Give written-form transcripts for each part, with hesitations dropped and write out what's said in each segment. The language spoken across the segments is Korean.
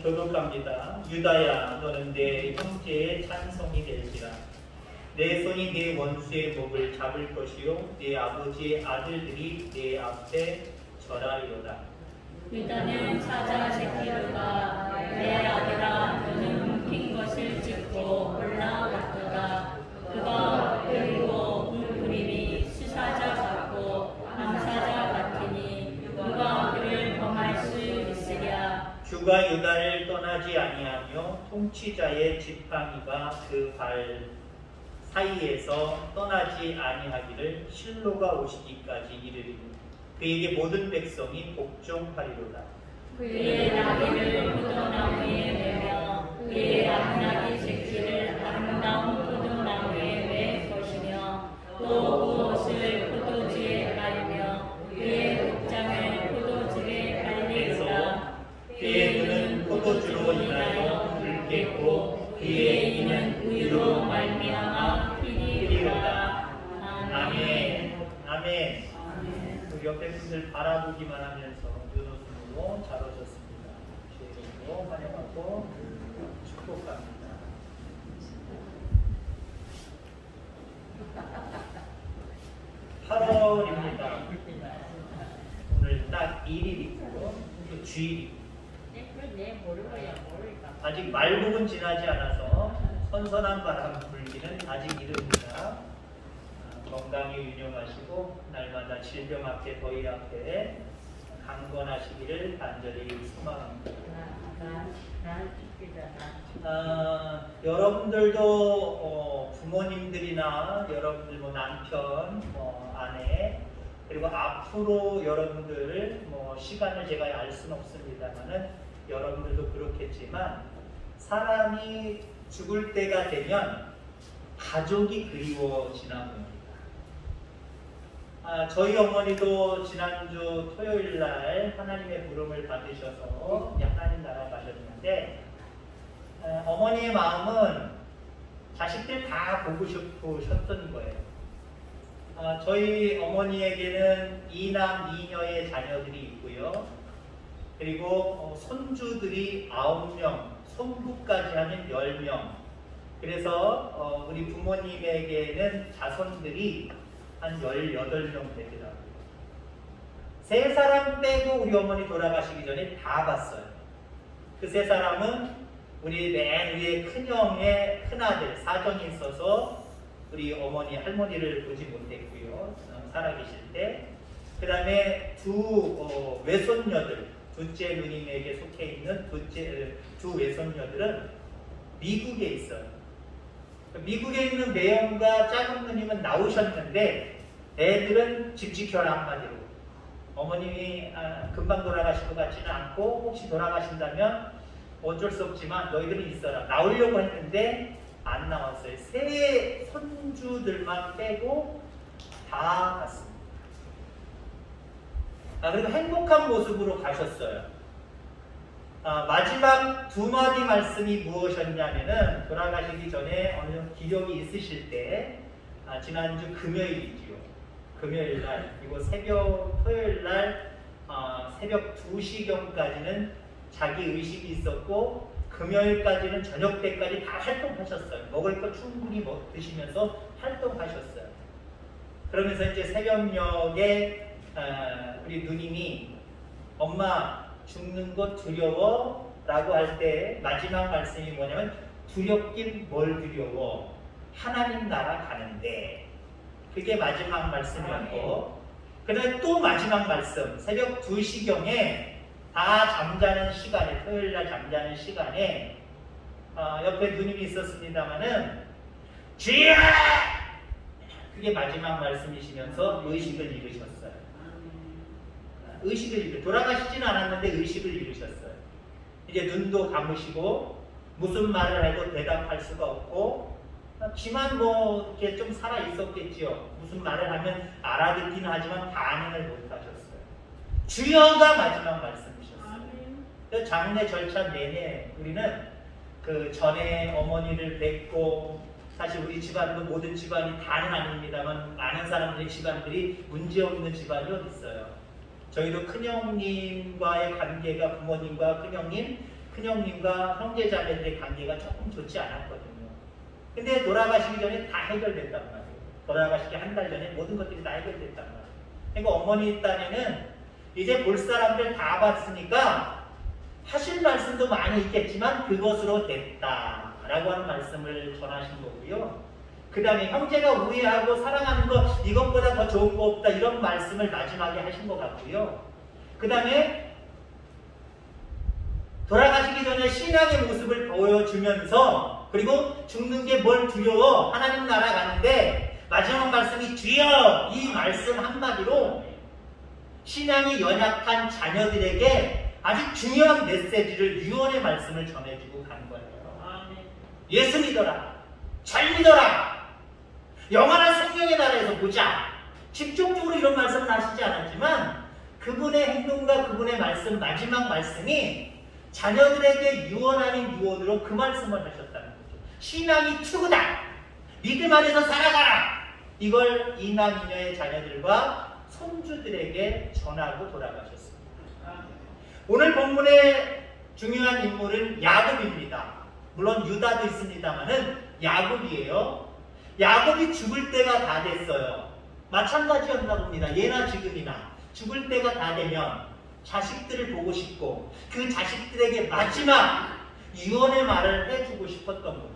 교독합니다. 유다야, 너는 내 형제의 찬송이 될지라. 내 손이 내 원수의 목을 잡을 것이요 내 아버지의 아들들이 내 앞에 절하리로다. 유다는 사자 새끼들과 내 아들아 너는 핀 것을 찍고 올라갔도다. 그가 그리고 그림이 수사자 같고 남사자 같으니 누가 그를 범할 수 있으랴. 주가 유다를 떠나지 아니하며 통치자의 지팡이가 그 발 사이에서 떠나지 아니하기를 실로가 오시기까지 이르리니 그에게 모든 백성이 복종하리로다. 그의 나귀를 포도나무에 매며 그의 암나귀 새끼를 아름다운 포도나무에 매 것이며 또 그 옷을 포도주에 깔며 그의 복장을 포도주에 깔리리라. 그의 눈은 포도주로 인하여 붉겠고 그의 이는 우유로 말미암아 피리리로다. 아멘. 아멘. 우리 옆에 분들 바라보기만 하면서 눈웃음으로 잘 오셨습니다. 주의로 환영하고 축복합니다. (8월입니다) 오늘 딱 1일이고 또 주일이고 아직 말복은 지나지 않아서 선선한 바람 불기는 아직 이릅니다. 건강히 유념하시고 날마다 질병 앞에 더위 앞에 강건하시기를 간절히 소망합니다. 여러분들도 부모님들이나 여러분들 남편, 아내 그리고 앞으로 여러분들 시간을 제가 알 수는 없습니다만은 여러분들도 그렇겠지만 사람이 죽을 때가 되면 가족이 그리워지나 봅니다. 저희 어머니도 지난주 토요일날 하나님의 부름을 받으셔서 하나님 나라 가셨는데 어머니의 마음은 자식들 다 보고 싶으셨던 거예요. 저희 어머니에게는 2남 2녀의 자녀들이 있고요. 그리고 손주들이 9명, 손부까지 하면 10명. 그래서 우리 부모님에게는 자손들이 한 18명 되더라고요. 3사람 빼고 우리 어머니 돌아가시기 전에 다 봤어요. 그 3사람은 우리 맨 위에 큰형의 큰아들, 사정이 있어서 우리 어머니, 할머니를 보지 못했고요. 살아계실 때. 그 다음에 두 외손녀들, 둘째 누님에게 속해 있는 두 외손녀들은 미국에 있어요. 미국에 있는 매형과 작은 누님은 나오셨는데 애들은 집 지켜라 한마디로. 어머님이 금방 돌아가실 것 같지는 않고 혹시 돌아가신다면 어쩔 수 없지만 너희들은 있어라. 나오려고 했는데 안 나왔어요. 3 손주들만 빼고 다 갔습니다. 그리고 행복한 모습으로 가셨어요. 마지막 2마디 말씀이 무엇이었냐면은 돌아가시기 전에 어느 기력이 있으실 때 지난주 금요일이지요. 금요일날 그리고 토요일날 새벽 2시경까지는 자기 의식이 있었고 금요일까지는 저녁 때까지 다 활동하셨어요. 먹을 거 충분히 드시면서 활동하셨어요. 그러면서 이제 새벽녘에 우리 누님이 엄마 죽는 거 두려워? 라고 할 때 마지막 말씀이 뭐냐면 두렵긴 뭘 두려워? 하나님 나라 가는데. 그게 마지막 말씀이었고 그다음에 또 마지막 말씀 새벽 2시경에 다 잠자는 시간에 토요일날 잠자는 시간에 옆에 누님이 있었습니다마는 주여! 그게 마지막 말씀이시면서 의식을 잃으셨어요. 돌아가시지는 않았는데 의식을 잃으셨어요. 이제 눈도 감으시고 무슨 말을 해도 대답할 수가 없고 기만 이렇게 좀 살아 있었겠지요. 무슨 말을 하면 알아듣기는 하지만 반응을 못 하셨어요. 주여가 마지막 말씀이셨어요. 장례 절차 내내 우리는 그 전에 어머니를 뵙고 사실 우리 집안도 모든 집안이 다는 아닙니다만 많은 사람들의 집안들이 문제없는 집안이 어디 있어요. 저희도 큰형님과의 관계가 부모님과 큰형님과 형제자매들의 관계가 조금 좋지 않았거든요. 근데 돌아가시기 전에 다 해결됐단 말이에요. 돌아가시기 한 달 전에 모든 것들이 다 해결됐단 말이에요. 그러니까 어머니 딴에는 이제 볼 사람들 다 봤으니까 하실 말씀도 많이 있겠지만 그것으로 됐다라고 하는 말씀을 전하신 거고요. 그 다음에 형제가 우애하고 사랑하는 것 이것보다 더 좋은 거 없다 이런 말씀을 마지막에 하신 것 같고요. 그 다음에 돌아가시기 전에 신앙의 모습을 보여주면서 그리고 죽는 게 뭘 두려워 하나님 나라 가는데 마지막 말씀이 주여 이 말씀 한마디로 신앙이 연약한 자녀들에게 아주 중요한 메시지를 유언의 말씀을 전해주고 간 거예요. 예수 믿어라. 잘 믿어라. 영원한 생명의 나라에서 보자. 직접적으로 이런 말씀은 하시지 않았지만 그분의 행동과 그분의 말씀 마지막 말씀이 자녀들에게 유언 아닌 유언으로 그 말씀을 하셨다는 거죠. 신앙이 최고다. 믿음 안에서 살아가라. 이걸 이남 이녀의 자녀들과 손주들에게 전하고 돌아가셨습니다. 오늘 본문의 중요한 인물은 야곱입니다. 물론 유다도 있습니다만은 야곱이에요. 야곱이 죽을 때가 다 됐어요. 마찬가지였나 봅니다. 예나 지금이나 죽을 때가 다 되면 자식들을 보고 싶고 그 자식들에게 마지막 유언의 말을 해주고 싶었던 겁니다.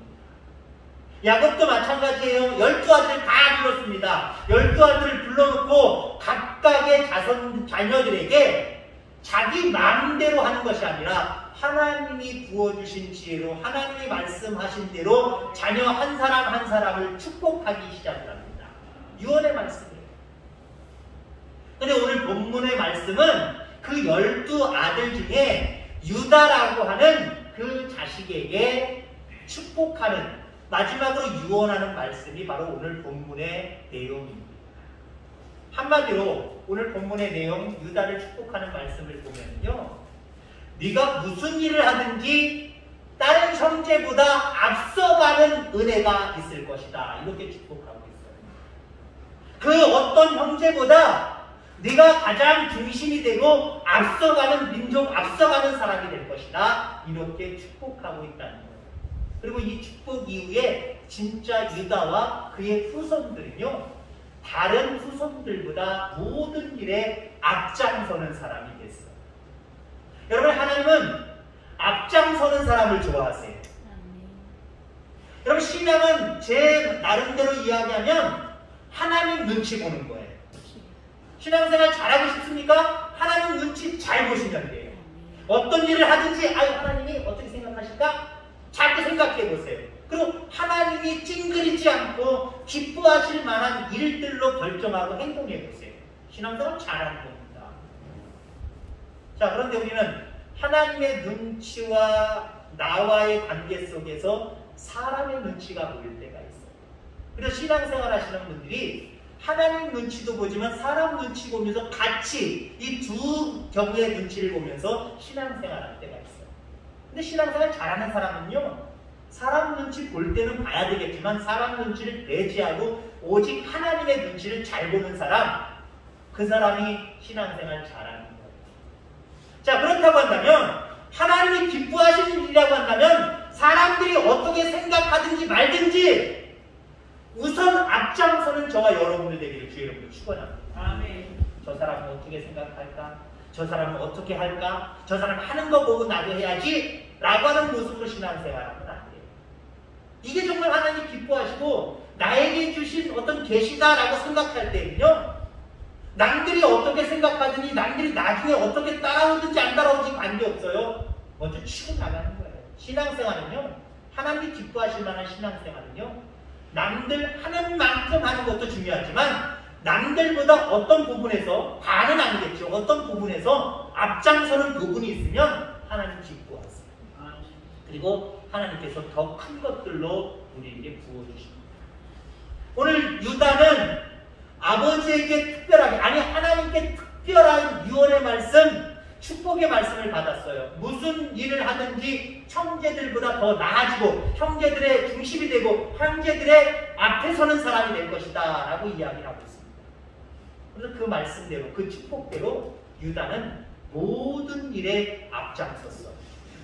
야곱도 마찬가지예요. 12아들 다 불렀습니다. 12아들을 불러놓고 각각의 자녀들에게 자기 마음대로 하는 것이 아니라 하나님이 부어주신 지혜로 하나님이 말씀하신 대로 자녀 한 사람 한 사람을 축복하기 시작을 합니다. 유언의 말씀이에요. 그런데 오늘 본문의 말씀은 그 12아들 중에 유다라고 하는 그 자식에게 축복하는 마지막으로 유언하는 말씀이 바로 오늘 본문의 내용입니다. 한마디로 오늘 본문의 내용 유다를 축복하는 말씀을 보면요. 네가 무슨 일을 하든지 다른 형제보다 앞서가는 은혜가 있을 것이다. 이렇게 축복하고 있어요. 그 어떤 형제보다 네가 가장 중심이 되고 앞서가는 민족, 앞서가는 사람이 될 것이다. 이렇게 축복하고 있다는 거예요. 그리고 이 축복 이후에 진짜 유다와 그의 후손들은요. 다른 후손들보다 모든 일에 앞장서는 사람이 됐어요. 여러분 하나님은 앞장서는 사람을 좋아하세요. 여러분 신앙은 제 나름대로 이야기하면 하나님 눈치 보는 거예요. 신앙생활 잘하고 싶습니까? 하나님 눈치 잘 보시면 돼요. 어떤 일을 하든지 하나님이 어떻게 생각하실까? 잘 생각해 보세요. 그리고 하나님이 찡그리지 않고 기뻐하실 만한 일들로 결정하고 행동해 보세요. 신앙생활 잘하는 겁니다. 자, 그런데 우리는 하나님의 눈치와 나와의 관계 속에서 사람의 눈치가 보일 때가 있어요. 그래서 신앙생활 하시는 분들이 하나님 눈치도 보지만 사람 눈치 보면서 같이 이 두 경우의 눈치를 보면서 신앙생활 할 때가 있어요. 근데 신앙생활 잘하는 사람은요, 사람 눈치 볼 때는 봐야 되겠지만 사람 눈치를 배제하고 오직 하나님의 눈치를 잘 보는 사람, 그 사람이 신앙생활 잘하는 거예요. 자, 그렇다고 한다면 하나님이 기뻐하시는 일이라고 한다면 사람들이 어떻게 생각하든지 말든지 우선 앞장서는 저와 여러분들 되기를 주의 이름으로 축원합니다. 아멘. 저 사람은 어떻게 생각할까? 저 사람은 어떻게 할까? 저 사람 하는 거 보고 나도 해야지 라고 하는 모습으로 신앙생활하면 안 돼요. 이게 정말 하나님 기뻐하시고 나에게 주신 어떤 계시다라고 생각할 때는요, 남들이 어떻게 생각하든지 남들이 나중에 어떻게 따라오든지 안 따라오든지 관계없어요. 먼저 치고 나가는 거예요. 신앙생활은요, 하나님이 기뻐하실 만한 신앙생활은요, 남들 하는 만큼 하는 것도 중요하지만 남들보다 어떤 부분에서, 다는 아니겠죠, 어떤 부분에서 앞장서는 부분이 있으면 하나님 기뻐하세요. 그리고 하나님께서 더 큰 것들로 우리에게 부어주십니다. 오늘 유다는 아버지에게 특별하게, 아니 하나님께 특별한 유언의 말씀, 축복의 말씀을 받았어요. 무슨 일을 하든지 형제들보다 더 나아지고 형제들의 중심이 되고 형제들의 앞에 서는 사람이 될 것이다 라고 이야기를 하고 있습니다. 그래서 그 말씀대로, 그 축복대로 유다는 모든 일에 앞장섰어.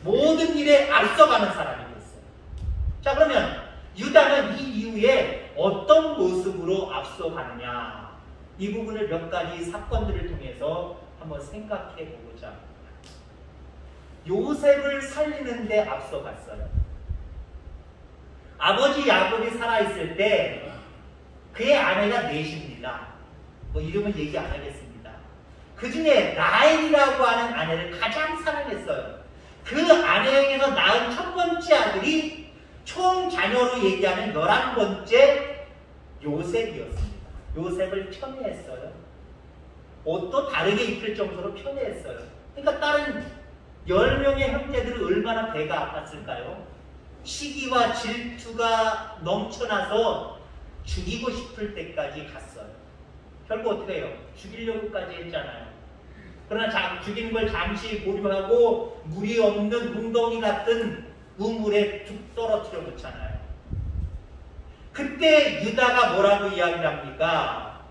모든 일에 앞서가는 사람이 됐어요. 자, 그러면 유다는 이 이후에 어떤 모습으로 앞서가느냐, 이 부분을 몇 가지 사건들을 통해서 한번 생각해 보고자 합니다. 요셉을 살리는 데 앞서갔어요. 아버지 야곱이 살아있을 때 그의 아내가 넷입니다. 뭐 이름은 얘기 안 하겠습니다. 그 중에 라헬이라고 하는 아내를 가장 사랑했어요. 그 아내에게서 낳은 첫 번째 아들이 총 자녀로 얘기하는 11번째 요셉이었습니다. 요셉을 편애했어요. 옷도 다르게 입힐 정도로 편애했어요. 그러니까 다른 10명의 형제들은 얼마나 배가 아팠을까요? 시기와 질투가 넘쳐나서 죽이고 싶을 때까지 갔어요. 결국 어떻게 해요? 죽이려고까지 했잖아요. 그러나 죽이는 걸 잠시 보류하고 물이 없는 웅덩이 같은 우물에 툭 떨어뜨려 놓잖아요. 그때 유다가 뭐라고 이야기를 합니까?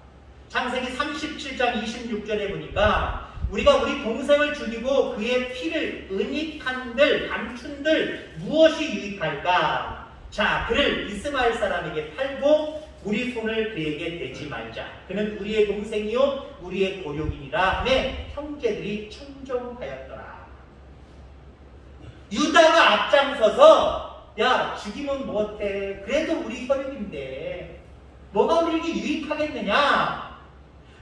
창세기 37장 26절에 보니까 우리가 우리 동생을 죽이고 그의 피를 은닉한들 감춘들 무엇이 유익할까? 자, 그를 이스마엘 사람에게 팔고 우리 손을 그에게 대지 말자. 그는 우리의 동생이요 우리의 고육이니라 하며 형제들이 청종하였더라. 유다가 앞장서서 야, 죽이면 뭐해? 그래도 우리 혈육인데 뭐가 우리에게 유익하겠느냐?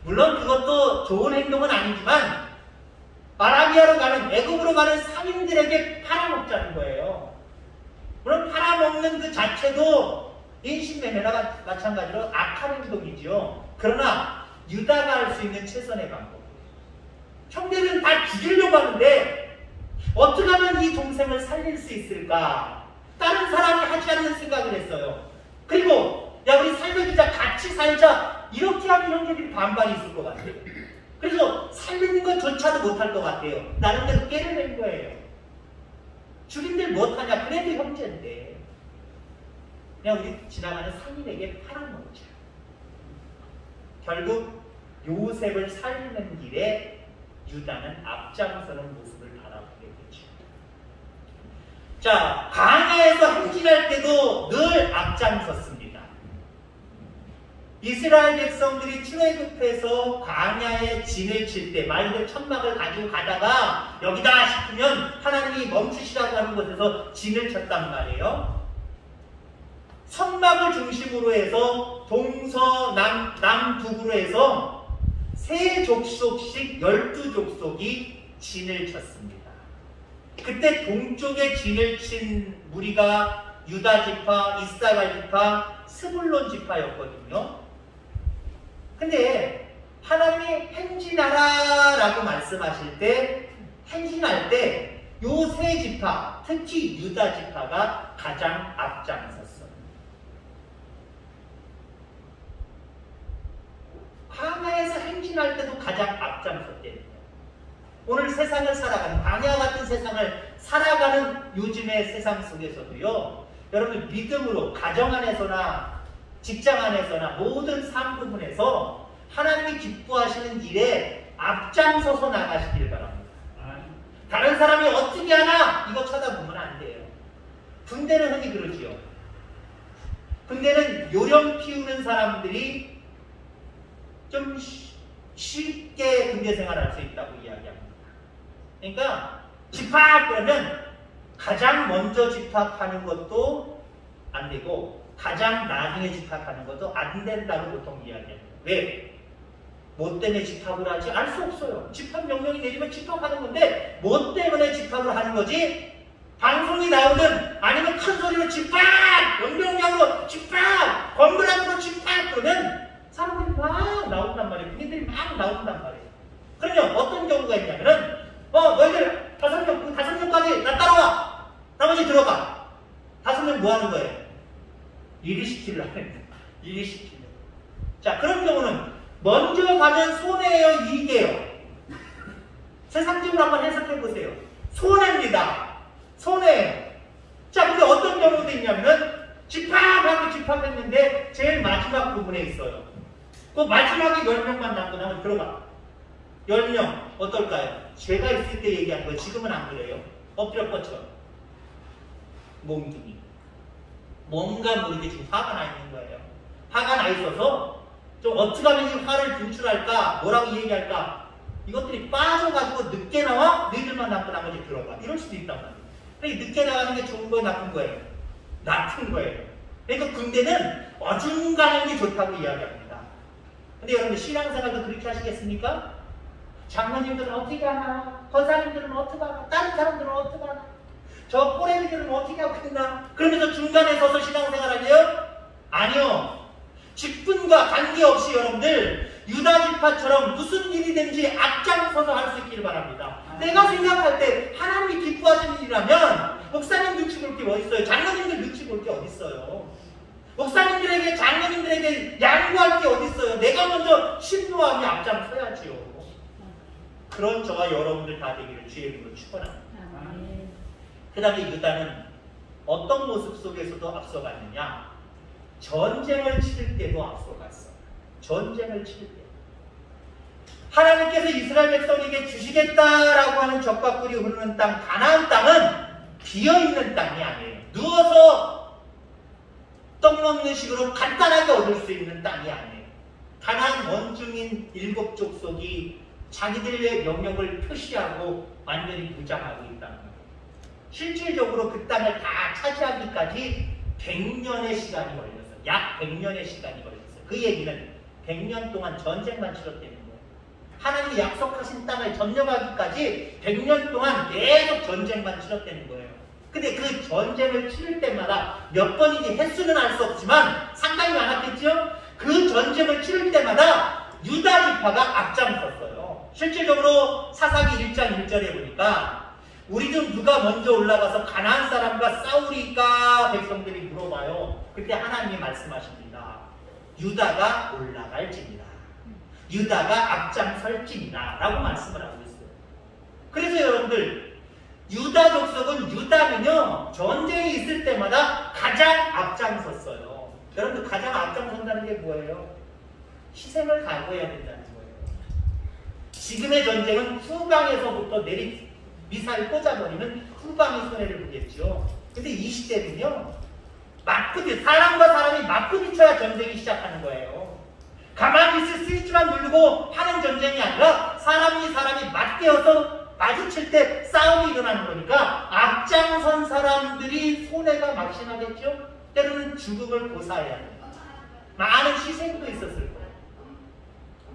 물론 그것도 좋은 행동은 아니지만 아라비아로 가는, 애굽으로 가는 상인들에게 팔아먹자는 거예요. 물론 팔아먹는 그 자체도 인신매매나 마찬가지로 악한 행동이지요. 그러나 유다가 할 수 있는 최선의 방법. 형제들은 다 죽이려고 하는데 어떻게 하면 이 동생을 살릴 수 있을까? 다른 사람이 하지 않는 생각을 했어요. 그리고 야, 우리 살려주자, 같이 살자, 이렇게 하면 형제들이 반발이 있을 것 같아요. 그래서 살리는 것조차도 못할 것 같아요. 나름대로 깨를 낸 거예요. 죽인들 못하냐? 그래도 형제인데 그냥 우리 지나가는 상인에게 팔아먹자. 결국 요셉을 살리는 길에 유다는 앞장서는 모습을 바라보게 되죠. 자, 광야에서 행진할 때도 늘 앞장섰습니다. 이스라엘 백성들이 출애굽해서 광야에 진을 칠 때, 말 그대로 천막을 가지고 가다가 여기다 싶으면 하나님이 멈추시라고 하는 곳에서 진을 쳤단 말이에요. 성막을 중심으로 해서 남북으로 해서 세 족속씩 12족속이 진을 쳤습니다. 그때 동쪽에 진을 친 무리가 유다 지파, 이사갈 지파, 스불론 지파였거든요. 근데 하나님이 행진하라 라고 말씀하실 때, 행진할 때 요 세 지파, 특히 유다 지파가 가장 앞장섰어요. 광야에서 행진할 때도 가장 앞장섰대요. 오늘 세상을 살아가는, 광야 같은 세상을 살아가는 요즘의 세상 속에서도요, 여러분 믿음으로 가정 안에서나 직장 안에서나 모든 삶 부분에서 하나님이 기뻐하시는 일에 앞장서서 나가시길 바랍니다. 다른 사람이 어떻게 하나 이거 쳐다보면 안 돼요. 군대는 흔히 그러지요. 군대는 요령 피우는 사람들이 좀 쉽게 군대 생활할 수 있다고 이야기합니다. 그러니까 집합 그러면 가장 먼저 집합하는 것도 안 되고 가장 나중에 집합하는 것도 안 된다고 보통 이야기합니다. 왜? 뭐 때문에 집합을 하지? 알 수 없어요. 집합 명령이 내리면 집합하는 건데 뭐 때문에 집합을 하는 거지? 방송이 나오든 아니면 큰 소리로 집합! 명령량으로 집합! 건물 앞으로 집합! 그러면 사람들이 막 나온단 말이에요. 군인들이 막 나온단 말이에요. 그러면 어떤 경우가 있냐면은 너희들 5명, 5명까지 나 따라와! 나머지 들어가! 5명 뭐 하는 거예요? 일이 시키려고 합니다. 일이 시키려고. 자, 그런 경우는 먼저 가면 손해예요, 이익이에요? 세상적으로 한번 해석해 보세요. 손해입니다. 손해예요. 자, 근데 어떤 경우도 있냐면은 집합하고 집합했는데 제일 마지막 부분에 있어요. 그 마지막에 10명만 남고 나면 들어가. 10명 어떨까요? 제가 있을 때 얘기한 거 지금은 안 그래요. 엎드려 뻗쳐. 몽둥이. 뭔가 모르게 지금 화가 나 있는 거예요. 화가 나 있어서 좀 어떻게 하면 이 화를 분출할까? 뭐라고 얘기할까? 이것들이 빠져가지고 늦게 나와? 너희들만 남고 나머지 들어가. 이럴 수도 있단 말이에요. 그러니까 늦게 나가는 게 좋은 거예요? 나쁜 거예요? 나쁜 거예요. 그러니까 군대는 어중간한 게 좋다고 이야기합니다. 근데 여러분들 신앙생활도 그렇게 하시겠습니까? 장로님들은 어떻게 하나? 권사님들은 어떻게 하나? 다른 사람들은 어떻게 하나? 저 꼬레비들은 어떻게 하고 있나? 그러면서 중간에 서서 신앙생활 하게요? 아니요. 직분과 관계없이 여러분들 유다지파처럼 무슨 일이든지 앞장서서 할 수 있기를 바랍니다. 내가 생각할 때 하나님이 기뻐하시는 일이라면 목사님 눈치 볼 게 뭐 있어요? 장로님들 눈치 볼 게 어디 있어요? 목사님들에게 장로님들에게 양보할 게 어디 있어요? 내가 먼저 신부하며 앞장서야지요. 그런 저와 여러분들 다 되기를 주의 이름으로 축원합니다. 그 다음에 유다는 어떤 모습 속에서도 앞서갔느냐? 전쟁을 치를 때도 앞서갔어. 전쟁을 치를 때. 하나님께서 이스라엘 백성에게 주시겠다라고 하는 적과 꿀이 흐르는 땅, 가나안 땅은 비어있는 땅이 아니에요. 누워서 떡 먹는 식으로 간단하게 얻을 수 있는 땅이 아니에요. 가나안 원중인 7족속이 자기들의 영역을 표시하고 완전히 무장하고 있다는 거예요. 실질적으로 그 땅을 다 차지하기까지 100년의 시간이 걸렸어요. 약 100년의 시간이 걸렸어요. 그 얘기는 100년 동안 전쟁만 치렀다는 거예요. 하나님이 약속하신 땅을 점령하기까지 100년 동안 계속 전쟁만 치렀다는 거예요. 근데 그 전쟁을 치를 때마다 몇 번이지 횟수는 알 수 없지만 상당히 많았겠죠? 그 전쟁을 치를 때마다 유다 지파가 앞장섰어요. 실질적으로 사사기 1장 1절에 보니까 우리 중 누가 먼저 올라가서 가나안 사람과 싸우리까 백성들이 물어봐요. 그때 하나님이 말씀하십니다. 유다가 올라갈지니라. 유다가 앞장설지니라 라고 말씀을 하고 있어요. 그래서 여러분들 유다 족속은 유다는요 전쟁이 있을 때마다 가장 앞장섰어요. 여러분들 가장 앞장선다는 게 뭐예요? 희생을 각오해야 된다는 거예요. 지금의 전쟁은 후방에서부터 미사일 꽂아버리면 후방이 손해를 보겠죠. 근데 이 시대는요 사람과 사람이 맞부딪혀야 전쟁이 시작하는 거예요. 가만히 있을 스위치만 누르고 하는 전쟁이 아니라 사람이 맞대어서 마주칠 때 싸움이 일어나는 거니까 앞장선 사람들이 손해가 막심하겠죠. 때로는 죽음을 고사해야 합니다. 많은 희생도 있었을 거예요.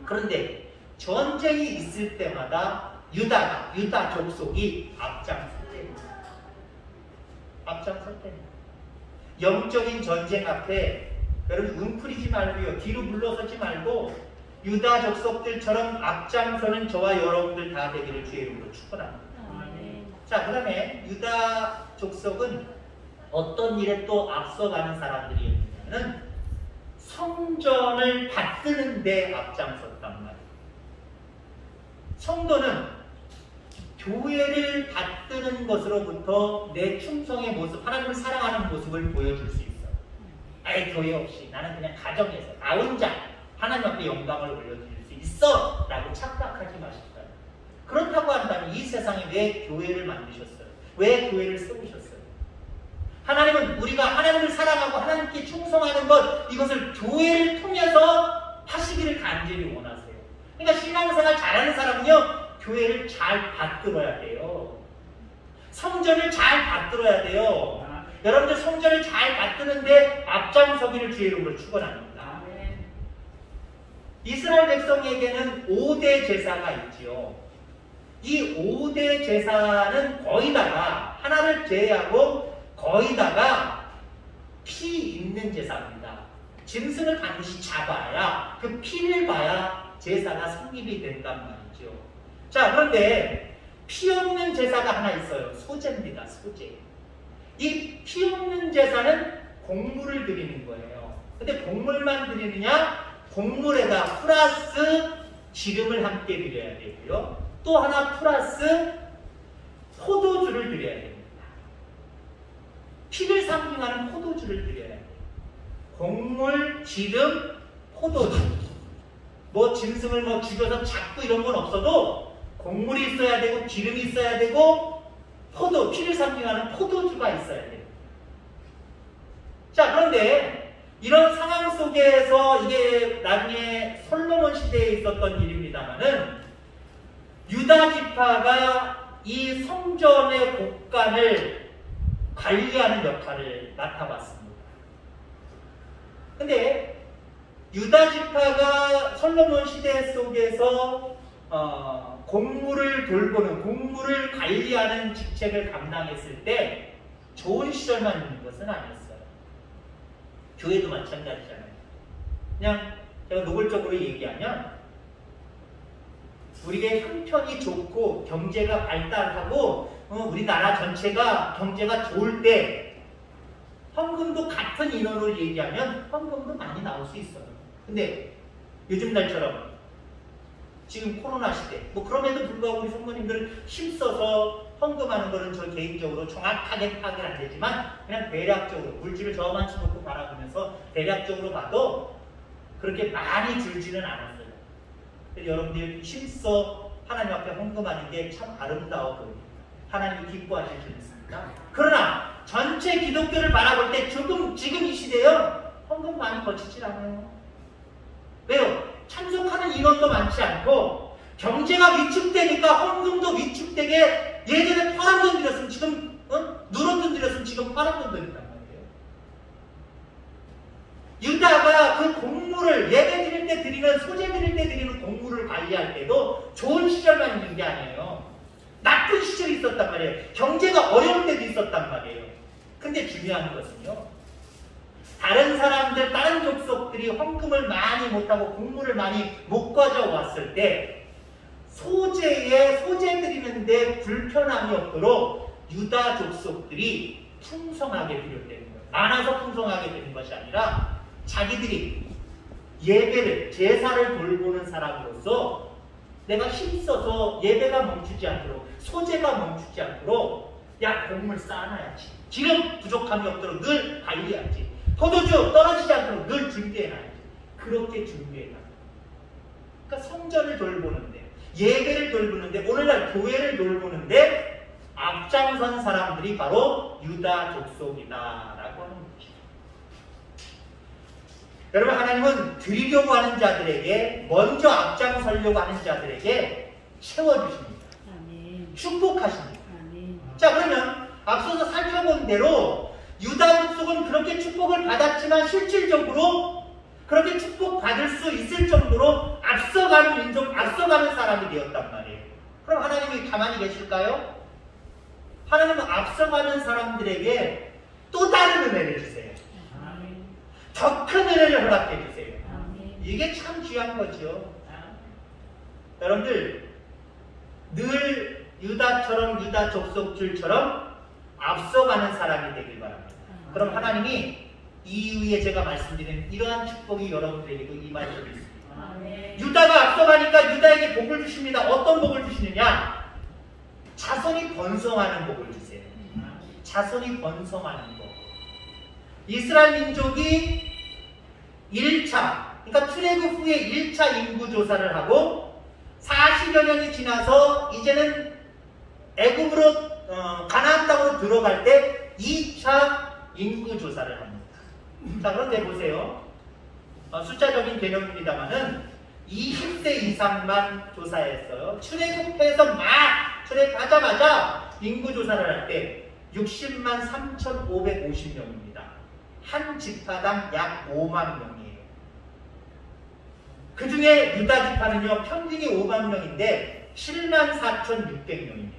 그런데 전쟁이 있을 때마다 유다 족속이 앞장설 때입니다. 앞장설 때입니다. 영적인 전쟁 앞에 여러분 웅크리지 말고요. 뒤로 물러서지 말고 유다 족속들처럼 앞장서는 저와 여러분들 다 되기를 주의 이름으로 축원합니다. 자, 그 다음에 유다 족속은 어떤 일에 또 앞서가는 사람들이었냐면 성전을 받드는 데 앞장섰단 말이에요. 성도는 교회를 받드는 것으로부터 내 충성의 모습, 하나님을 사랑하는 모습을 보여줄 수 있어요. 아예 교회 없이 나는 그냥 가정에서 나 혼자 하나님 앞에 영광을 올려드릴 수 있어 라고 착각하지 마십시오. 그렇다고 한다면 이 세상에 왜 교회를 만드셨어요? 왜 교회를 세우셨어요? 하나님은 우리가 하나님을 사랑하고 하나님께 충성하는 것, 이것을 교회를 통해서 하시기를 간절히 원하세요. 그러니까 신앙생활 잘하는 사람은요 교회를 잘 받들어야 돼요. 성전을 잘 받들어야 돼요. 여러분들 성전을 잘 받드는데 앞장서기를 주의 이름으로 축원합니다. 이스라엘 백성에게는 5대 제사가 있지요. 이 5대 제사는 거의 다가 하나를 제외하고 거의 다가 피 있는 제사입니다. 짐승을 반드시 잡아야 그 피를 봐야 제사가 성립이 된단 말이죠. 자, 그런데 피 없는 제사가 하나 있어요. 소제입니다. 소제. 이 피 없는 제사는 곡물을 드리는 거예요. 근데 곡물만 드리느냐? 곡물에다 플러스 기름을 함께 드려야 되고요. 또 하나 플러스 포도주를 드려야 됩니다. 피를 상징하는 포도주를 드려야 돼요. 곡물, 기름, 포도주. 뭐 짐승을 뭐 죽여서 잡고 이런 건 없어도 곡물이 있어야 되고 기름이 있어야 되고 포도, 피를 상징하는 포도주가 있어야 돼요. 자, 그런데 이런 상황 속에서 이게 나중에 솔로몬 시대에 있었던 일입니다만은 유다 지파가 이 성전의 곳간을 관리하는 역할을 맡아봤습니다. 근데 유다 지파가 솔로몬 시대 속에서 곡물을 돌보는, 곡물을 관리하는 직책을 감당했을 때 좋은 시절만 있는 것은 아니었어요. 교회도 마찬가지잖아요. 그냥 제가 노골적으로 얘기하면 우리의 형편이 좋고 경제가 발달하고 우리나라 전체가 경제가 좋을 때 헌금도 같은 인원으로 얘기하면 헌금도 많이 나올 수 있어요. 근데 요즘 날처럼 지금 코로나 시대 뭐 그럼에도 불구하고 우리 성도님들 힘써서 헌금하는 거는 저 개인적으로 정확하게 파악은 안 되지만 그냥 대략적으로 물질을 저만치 놓고 바라보면서 대략적으로 봐도 그렇게 많이 줄지는 않았어요. 여러분들이 힘써 하나님 앞에 헌금하는 게 참 아름다워 보입니다. 하나님이 기뻐하실 줄 믿습니다. 그러나 전체 기독교를 바라볼 때 지금 이 시대요 헌금 많이 거치질 않아요. 왜요? 참석하는 인원도 많지 않고 경제가 위축되니까 헌금도 위축되게 예전에 8원 드렸으면 지금 누런 돈 드렸으면 지금 8원 돈 드린단 말이에요. 유다가 그 곡물을 예배 드릴 때 드리는 소재 드릴 때 드리는 곡물을 관리할 때도 좋은 시절만 있는 게 아니에요. 나쁜 시절이 있었단 말이에요. 경제가 어려울 때도 있었단 말이에요. 근데 중요한 것은요. 다른 사람들, 다른 족속들이 헌금을 많이 못하고 곡물을 많이 못 가져왔을 때 소재 드리는데 불편함이 없도록 유다 족속들이 풍성하게 드렸다는 거예요. 많아서 풍성하게 되는 것이 아니라 자기들이 예배를, 제사를 돌보는 사람으로서 내가 힘써서 예배가 멈추지 않도록, 소재가 멈추지 않도록 야, 곡물 쌓아놔야지. 기름 부족함이 없도록 늘 관리해야지. 포도주 떨어지지 않도록 늘 준비해놔야지. 그렇게 준비해놔. 그러니까 성전을 돌보는데, 예배를 돌보는데, 오늘날 교회를 돌보는데 앞장선 사람들이 바로 유다 족속이다라고 하는 것이죠. 여러분, 하나님은 드리려고 하는 자들에게, 먼저 앞장서려고 하는 자들에게 채워주십니다. 축복하십니다. 자, 그러면 앞서서 살펴본 대로 유다 족속은 그렇게 축복을 받았지만 실질적으로 그렇게 축복받을 수 있을 정도로 앞서가는 민족, 앞서가는 사람이 되었단 말이에요. 그럼 하나님이 가만히 계실까요? 하나님은 앞서가는 사람들에게 또 다른 은혜를 주세요. 더 큰 은혜를 허락해 주세요. 이게 참 귀한 거죠. 여러분들 늘 유다처럼, 유다 족속들처럼 앞서가는 사람이 되길 바랍니다. 그럼 하나님이 이후에 제가 말씀드린 이러한 축복이 여러분들에게도 임할 줄 믿습니다. 유다가 앞서가니까 유다에게 복을 주십니다. 어떤 복을 주시느냐? 자손이 번성하는 복을 주세요. 자손이 번성하는 복. 이스라엘 민족이 1차, 그러니까 출애굽 후에 1차 인구조사를 하고 40여 년이 지나서 이제는 애굽으로 가나안 땅으로 들어갈 때 2차 인구조사를 합니다. 자, 그런데 보세요. 숫자적인 개념입니다만은 20세 이상만 조사했어요. 출애굽하자마자 인구조사를 할 때 60만 3,550명입니다. 한 지파당 약 5만 명이에요. 그 중에 유다 지파는요, 평균이 5만 명인데 7만 4,600명입니다.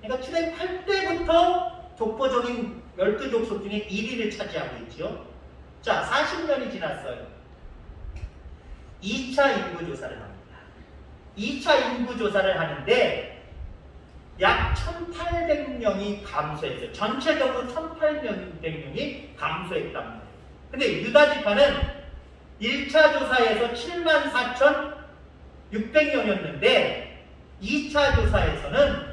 그러니까 출애굽할 때부터 독보적인 12족속 중에 1위를 차지하고 있죠. 자, 40년이 지났어요. 2차 인구조사를 합니다. 2차 인구조사를 하는데 약 1,800명이 감소했어요. 전체적으로 1,800명이 감소했단 말이에요. 근데 유다 지파는 1차 조사에서 74,600명이었는데 2차 조사에서는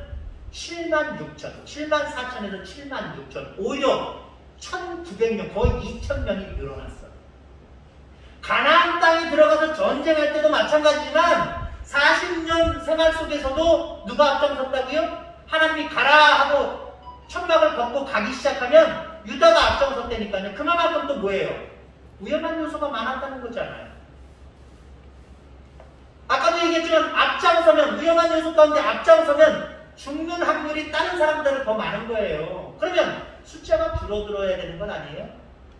76,000, 74,000에서 76,000, 6천, 오히려 1,900명, 거의 2,000명이 늘어났어요. 2차 조사에서는 74,000, 76,000, 74,000에서 76,000, 오히려 1,900명이 늘어났어요. 2차 조사에서는 74,000, 76,000, 오히려 1,900명이 늘어났어요. 가나안 땅에 들어가서 전쟁할 때도 마찬가지지만 40년 생활 속에서도 누가 앞장섰다고요? 하나님이 가라 하고 천막을 걷고 가기 시작하면 유다가 앞장섰다니까요. 그만큼 또 뭐예요? 위험한 요소가 많았다는 거잖아요. 아까도 얘기했지만 앞장서면, 위험한 요소 가운데 앞장서면 죽는 확률이 다른 사람들은 더 많은 거예요. 그러면 숫자가 줄어들어야 되는 건 아니에요?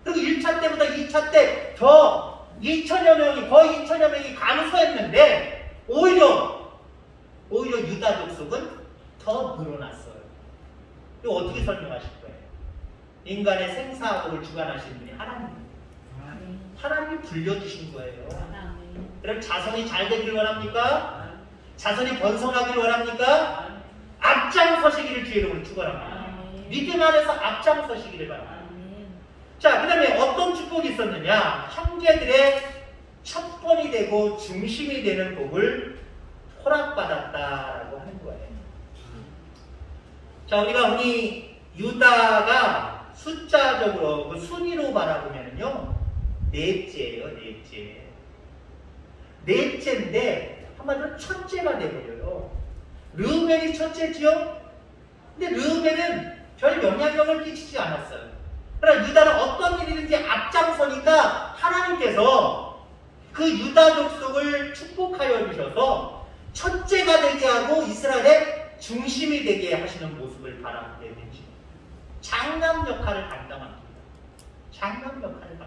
그리고 1차 때보다 2차 때 더 2천여 명이, 거의 2천여 명이 감소했는데 오히려 유다 족속은 더 늘어났어요. 이거 어떻게 설명하실 거예요? 인간의 생사하고를 주관하시는 분이 하나님이 불려주신 거예요. 그럼 자손이 잘 되길 원합니까? 자손이 번성하길 원합니까? 앞장서시기를 주의 이름으로 축원합니다. 믿음 안에서 앞장서시기를 바랍니다. 자, 그 다음에 어떤 축복이 있었느냐? 형제들의 첩본이 되고 중심이 되는 복을 허락받았다라고 하는 거예요. 자, 우리가 흔히 유다가 숫자적으로 순위로 바라보면요, 넷째예요, 넷째. 넷째인데 한마디로 첫째가 돼버려요. 르우벤이 첫째지요? 근데 르우벤은 별 영향력을 끼치지 않았어요. 그러나 유다는 어떤 일이든지 앞장서니까 하나님께서 그 유다 족속을 축복하여 주셔서 첫째가 되게 하고 이스라엘의 중심이 되게 하시는 모습을 바라보게 되죠. 장남 역할을 감당합니다. 장남 역할을 감당합니다.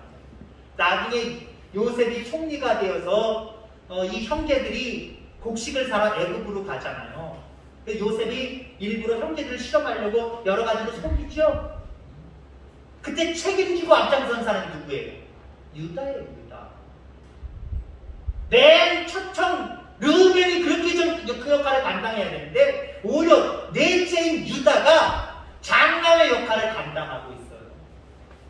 나중에 요셉이 총리가 되어서 이 형제들이 곡식을 사러 애굽으로 가잖아요. 요셉이 일부러 형제들을 실험하려고 여러 가지로 속이죠. 그때 책임지고 앞장선 사람이 누구예요? 유다예요, 유다. 맨 초청 르우벤이 그렇게 좀 그 역할을 감당해야 되는데 오히려 넷째인 유다가 장남의 역할을 감당하고 있어요.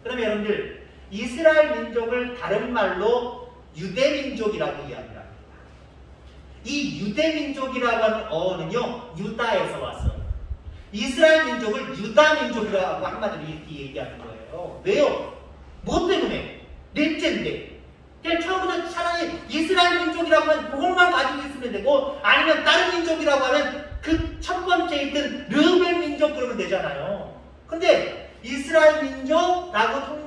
그러면 여러분들 이스라엘 민족을 다른 말로 유대민족이라고 이야기합니다. 이 유대민족이라고 하는 어는요, 유다에서 왔어요. 이스라엘 민족을 유다민족이라고 한마디로 이렇게 얘기하는 거예요. 왜요? 뭐 때문에? 넷째인데. 그냥 처음부터 차라리 이스라엘 민족이라고 하면 그것만 가지고 있으면 되고, 아니면 다른 민족이라고 하면 그 첫 번째 있던 르우벤 민족 그러면 되잖아요. 근데 이스라엘 민족라고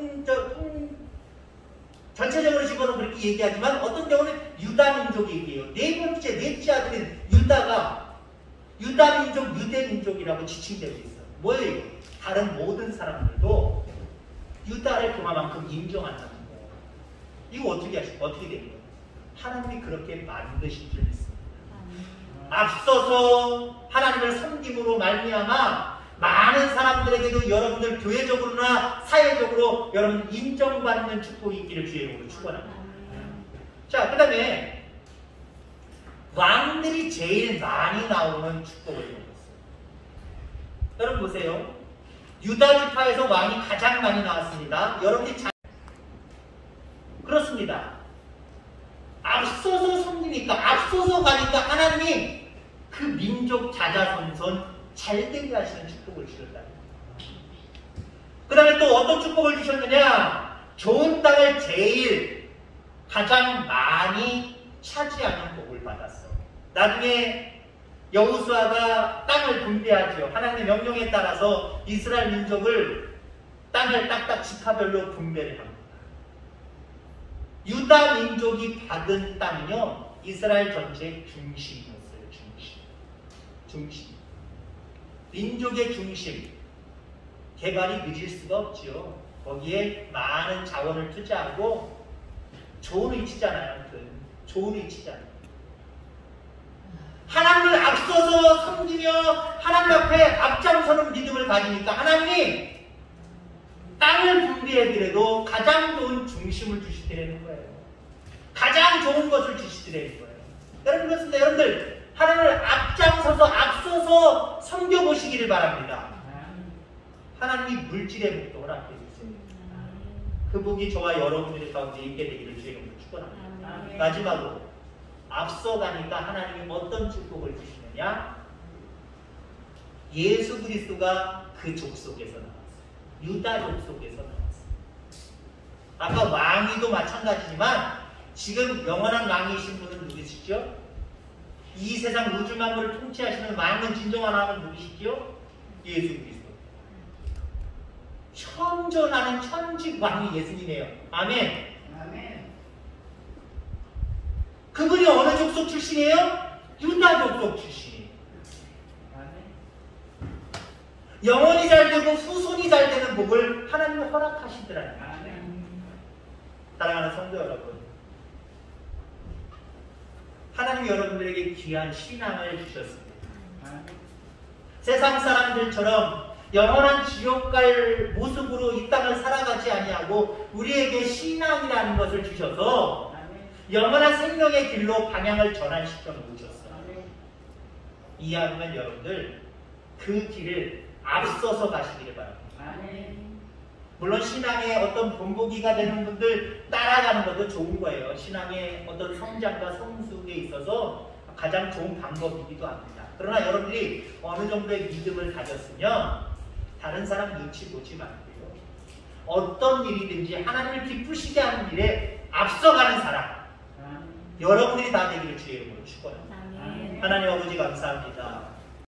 전체적으로 집어넣어 그렇게 얘기하지만 어떤 경우는 유다 민족이 얘기해요. 네 번째, 넷째 아들인 유다가 유다 민족, 유대 민족이라고 지칭되고 있어요. 뭐예요? 다른 모든 사람들도 유다를 그만큼 인정한다는 거예요. 이거 어떻게 되는 거예요? 하나님이 그렇게 만드신 줄 믿습니다. 앞서서 하나님을 섬김으로 말미암아 많은 사람들에게도 여러분들 교회적으로나 사회적으로 여러분 인정받는 축복이 있기를 주의 이름으로 축원합니다. 자, 그 다음에 왕들이 제일 많이 나오는 축복을 보겠습니다. 여러분 보세요. 유다 지파에서 왕이 가장 많이 나왔습니다. 여러분이 그렇습니다. 앞서서 섬기니까, 앞서서 가니까 하나님이 그 민족 자자손손 잘되게 하시는 축복을 주셨다. 그 다음에 또 어떤 축복을 주셨느냐? 좋은 땅을 제일 가장 많이 차지하는 복을 받았어. 나중에 여호수아가 땅을 분배하죠. 하나님의 명령에 따라서 이스라엘 민족을 땅을 딱딱 지파별로 분배를 합니다. 유다 민족이 받은 땅은요, 이스라엘 전체의 중심이었어요. 중심. 민족의 중심. 개발이 늦을 수가 없죠. 거기에 많은 자원을 투자하고 좋은 위치잖아요. 좋은 위치잖아요. 하나님을 앞서서 섬기며 하나님 앞에 앞장서는 믿음을 가지니까 하나님이 땅을 분배해드려도 가장 좋은 중심을 주시더라는 거예요. 가장 좋은 것을 주시더라는 거예요. 여러분 그렇습니다. 여러분들 하나님을 앞서서 섬겨보시기를 바랍니다. 하나님이 물질의 복도 허락해 주세요. 그 복이 저와 여러분들의 가운데 있게 되기를 주의 이름으로 축원합니다. 마지막으로 앞서가니까 하나님이 어떤 축복을 주시느냐? 예수 그리스도가 그 족속에서 나왔어요. 유다 족속에서 나왔어요. 아까 왕위도 마찬가지지만 지금 영원한 왕이신 분은 누구시죠? 이 세상 우주 만물을 통치하시는 왕은 진정한 왕은 누구시죠? 예수 그리스도. 현존하는 천직 왕이 예수님이에요. 아멘. 아멘. 그분이 어느 족속 출신이에요? 유다 족속 출신이에요. 아멘. 영원히 잘 되고 후손이 잘 되는 복을 하나님이 허락하시더라고요. 아멘. 사랑하는 성도 여러분, 하나님이 여러분들에게 귀한 신앙을 주셨습니다. 아멘. 세상 사람들처럼 영원한 지옥 갈 모습으로 이 땅을 살아가지 아니하고 우리에게 신앙이라는 것을 주셔서 아멘. 영원한 생명의 길로 방향을 전환시켜 놓으셨어요. 아멘. 이해하면 여러분들 그 길을 앞서서 가시기를 바랍니다. 아멘. 물론 신앙의 어떤 본보기가 되는 분들 따라가는 것도 좋은 거예요. 신앙의 어떤 성장과 성숙에 있어서 가장 좋은 방법이기도 합니다. 그러나 여러분들이 어느 정도의 믿음을 가졌으면 다른 사람 눈치 보지 말고요. 어떤 일이든지 하나님을 기쁘시게 하는 일에 앞서가는 사람, 여러분들이 다 되기를 주의 이름으로 축원합니다. 아멘. 하나님 아버지 감사합니다.